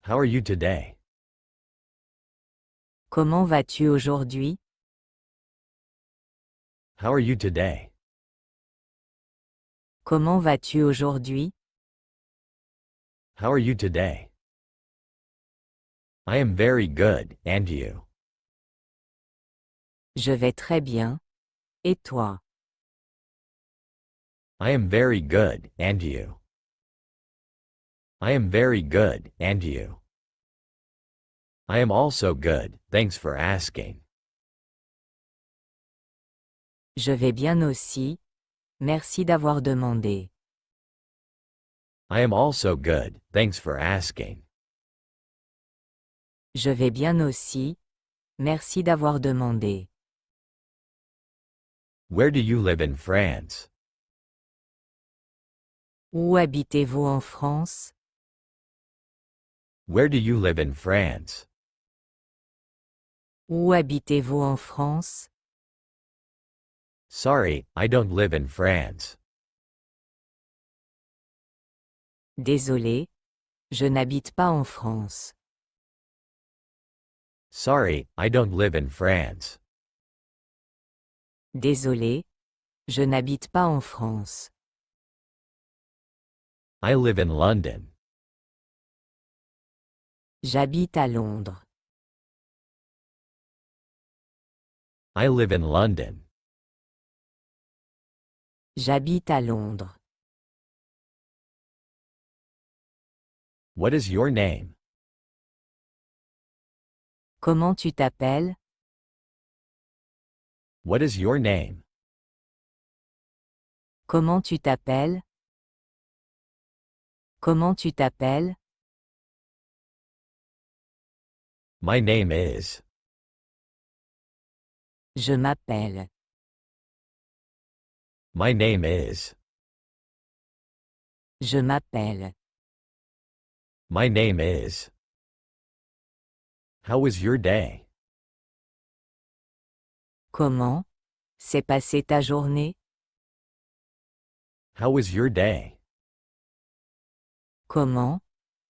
How are you today? Comment vas-tu aujourd'hui? How are you today? Comment vas-tu aujourd'hui? How are you today? I am very good, and you? Je vais très bien. Et toi? I am very good, and you? I am very good, and you? I am also good, thanks for asking. Je vais bien aussi. Merci d'avoir demandé. I am also good, thanks for asking. Je vais bien aussi. Merci d'avoir demandé. Where do you live in France? Où habitez-vous en France? Where do you live in France? Où habitez-vous en France? Sorry, I don't live in France. Désolé. Je n'habite pas en France. Sorry, I don't live in France. Désolé. Je n'habite pas en France. I live in London. J'habite à Londres. I live in London. J'habite à Londres. What is your name? Comment tu t'appelles? What is your name? Comment tu t'appelles? Comment tu t'appelles? My name is. Je m'appelle. My name is. Je m'appelle. My name is. How was your day? Comment s'est passée ta journée? How was your day? Comment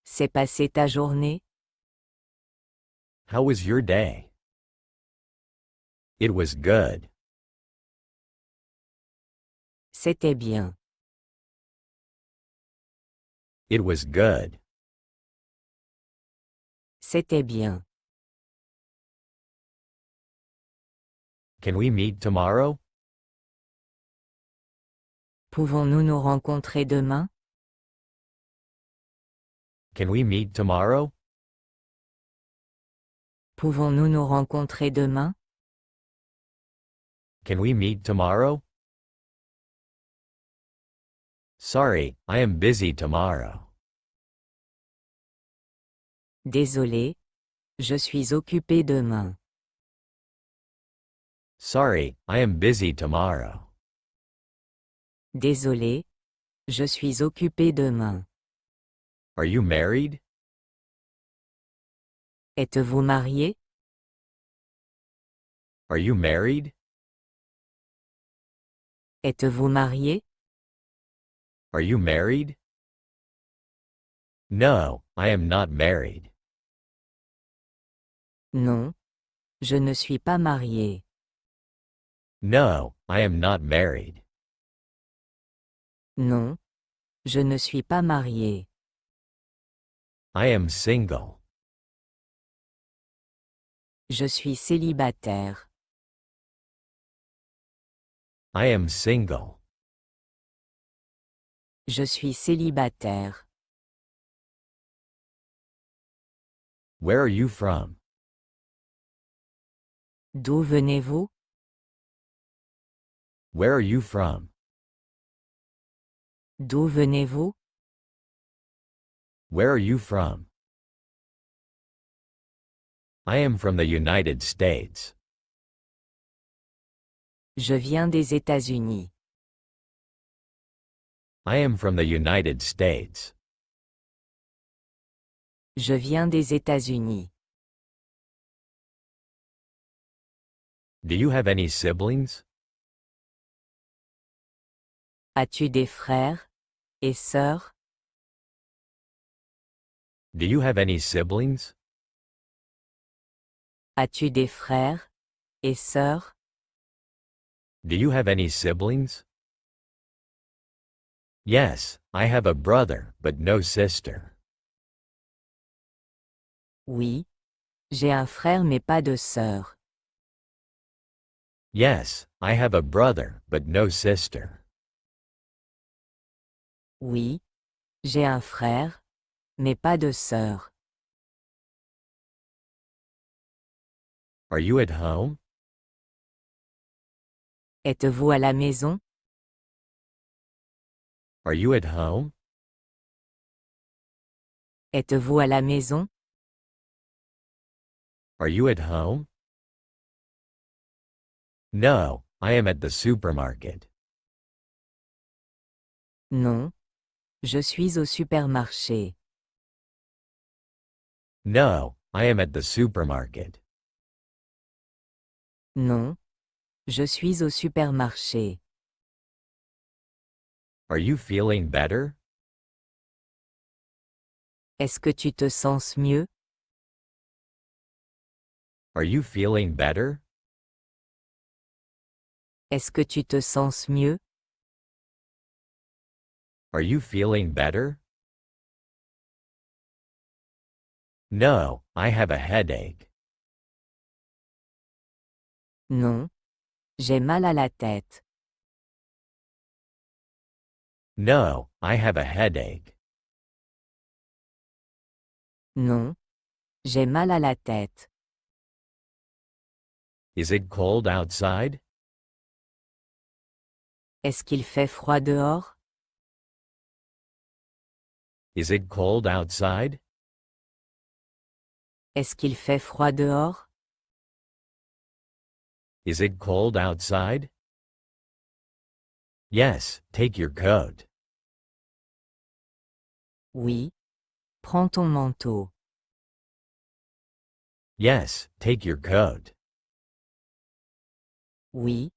s'est passée ta journée? How was your day? It was good. C'était bien. It was good. C'était bien. Can we meet tomorrow? Pouvons-nous nous rencontrer demain? Can we meet tomorrow? Pouvons-nous nous rencontrer demain? Can we meet tomorrow? Sorry, I am busy tomorrow. Désolé. Je suis occupé demain. Sorry, I am busy tomorrow. Désolé. Je suis occupé demain. Are you married? Êtes-vous marié? Are you married? Êtes-vous marié? Are you married? No, I am not married. Non. Je ne suis pas marié. No, I am not married. Non. Je ne suis pas marié. I am single. Je suis célibataire. I am single. Je suis célibataire. Where are you from? D'où venez-vous? Where are you from? D'où venez-vous? Where are you from? I am from the United States. Je viens des États-Unis. I am from the United States. Je viens des États-Unis. Do you have any siblings? As-tu des frères et sœurs? Do you have any siblings? As-tu des frères et sœurs? Do you have any siblings? Yes, I have a brother, but no sister. Oui. J'ai un frère mais pas de sœur. Yes, I have a brother, but no sister. Oui. J'ai un frère, mais pas de sœur. Are you at home? Êtes-vous à la maison? Are you at home? Êtes-vous à la maison? Are you at home? No, I am at the supermarket. Non. Je suis au supermarché. No, I am at the supermarket. Non. Je suis au supermarché. Are you feeling better? Est-ce que tu te sens mieux? Are you feeling better? Est-ce que tu te sens mieux? Are you feeling better? No, I have a headache. Non. J'ai mal à la tête. No, I have a headache. Non. J'ai mal à la tête. Is it cold outside? Est-ce qu'il fait froid dehors? Is it cold outside? Est-ce qu'il fait froid dehors? Is it cold outside? Yes, take your coat. Oui. Prends ton manteau. Yes, take your coat. Oui.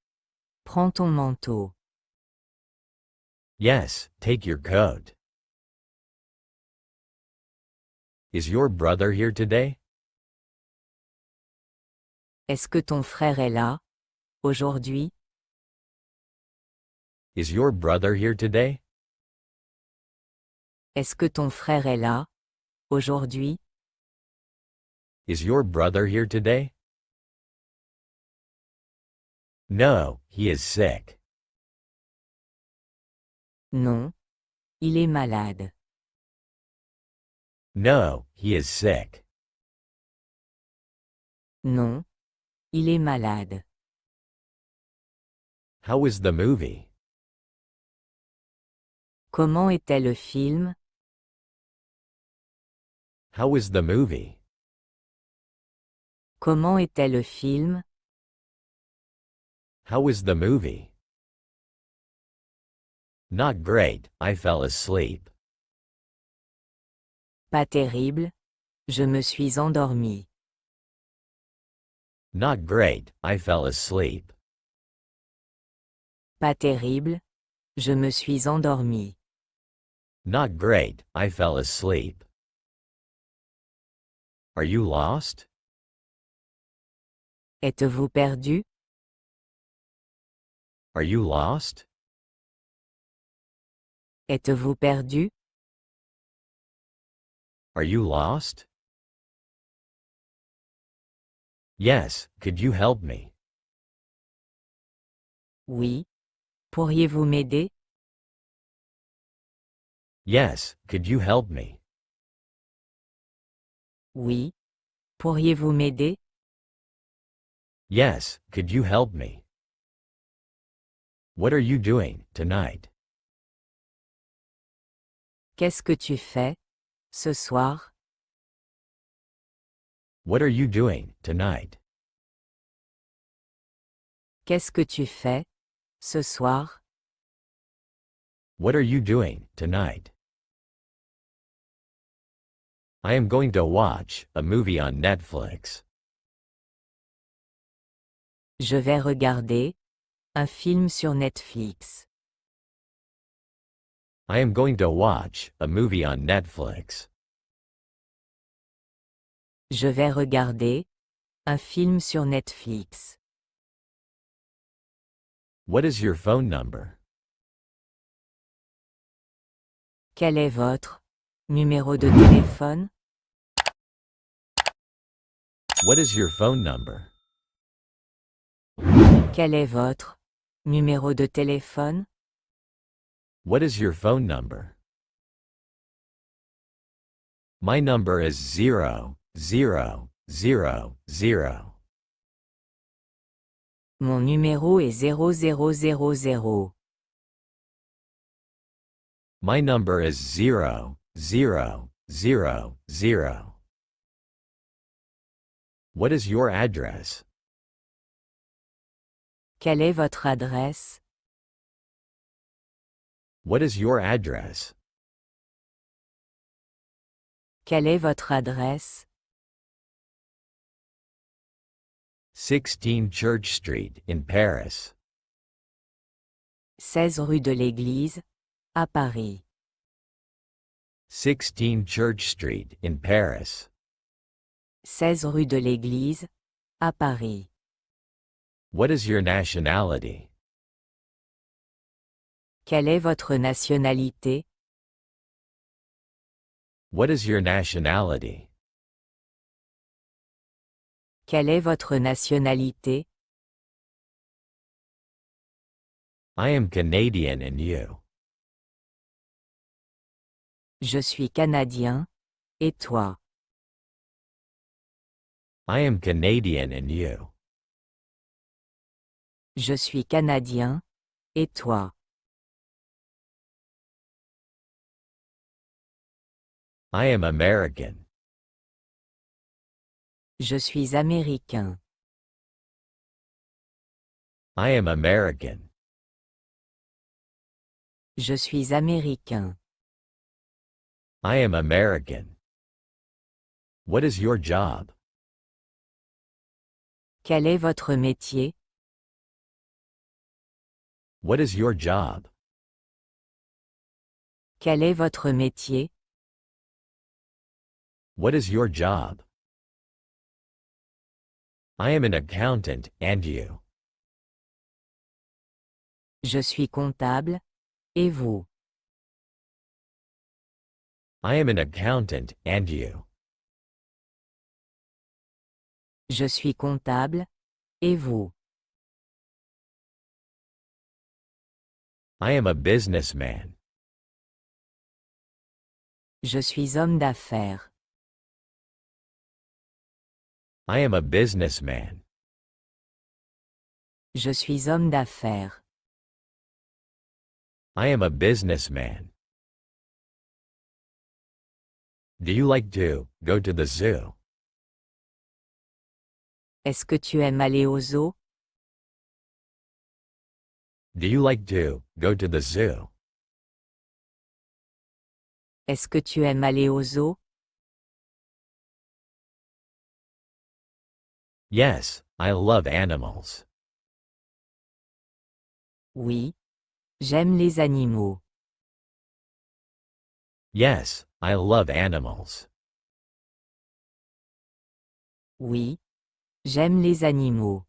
Prends ton manteau. Yes, take your coat. Is your brother here today? Est-ce que ton frère est là, aujourd'hui? Is your brother here today? Est-ce que ton frère est là, aujourd'hui? Is your brother here today? No, he is sick. Non. Il est malade. No, he is sick. Non. Il est malade. How was the movie? Comment était le film? How was the movie? Comment était le film? How was the movie? Not great, I fell asleep. Pas terrible. Je me suis endormi. Not great, I fell asleep. Pas terrible. Je me suis endormi. Not great, I fell asleep. Are you lost? Êtes-vous perdu? Are you lost? Êtes-vous perdu? Are you lost? Yes, could you help me? Oui. Pourriez-vous m'aider? Yes, could you help me? Oui. Pourriez-vous m'aider? Yes, could you help me? What are you doing tonight? Qu'est-ce que tu fais, ce soir? What are you doing tonight? Qu'est-ce que tu fais, ce soir? What are you doing tonight? I am going to watch a movie on Netflix. Je vais regarder un film sur Netflix. I am going to watch a movie on Netflix. Je vais regarder un film sur Netflix. What is your phone number? Quel est votre numéro de téléphone? What is your phone number? Quel est votre numéro de téléphone? What is your phone number? My number is 00000. Mon numéro est 0000. My number is 00000. What is your address? Quelle est votre adresse? What is your address? Quelle est votre adresse? 16 Church Street in Paris. 16 rue de l'Église, à Paris. 16 Church Street in Paris. 16 rue de l'Église, à Paris. What is your nationality? Quelle est votre nationalité? What is your nationality? Quelle est votre nationalité? I am Canadian and you. Je suis canadien. Et toi? I am Canadian and you. Je suis canadien. Et toi? I am American. Je suis américain. I am American. Je suis américain. I am American. What is your job? Quel est votre métier? What is your job? Quel est votre métier? What is your job? I am an accountant, and you? Je suis comptable. Et vous? I am an accountant, and you? Je suis comptable. Et vous? I am a businessman. Je suis homme d'affaires. I am a businessman. Je suis homme d'affaires. I am a businessman. Do you like to go to the zoo? Est-ce que tu aimes aller au zoo? Do you like to go to the zoo? Est-ce que tu aimes aller au zoo? Yes, I love animals. Oui. J'aime les animaux. Yes, I love animals. Oui. J'aime les animaux.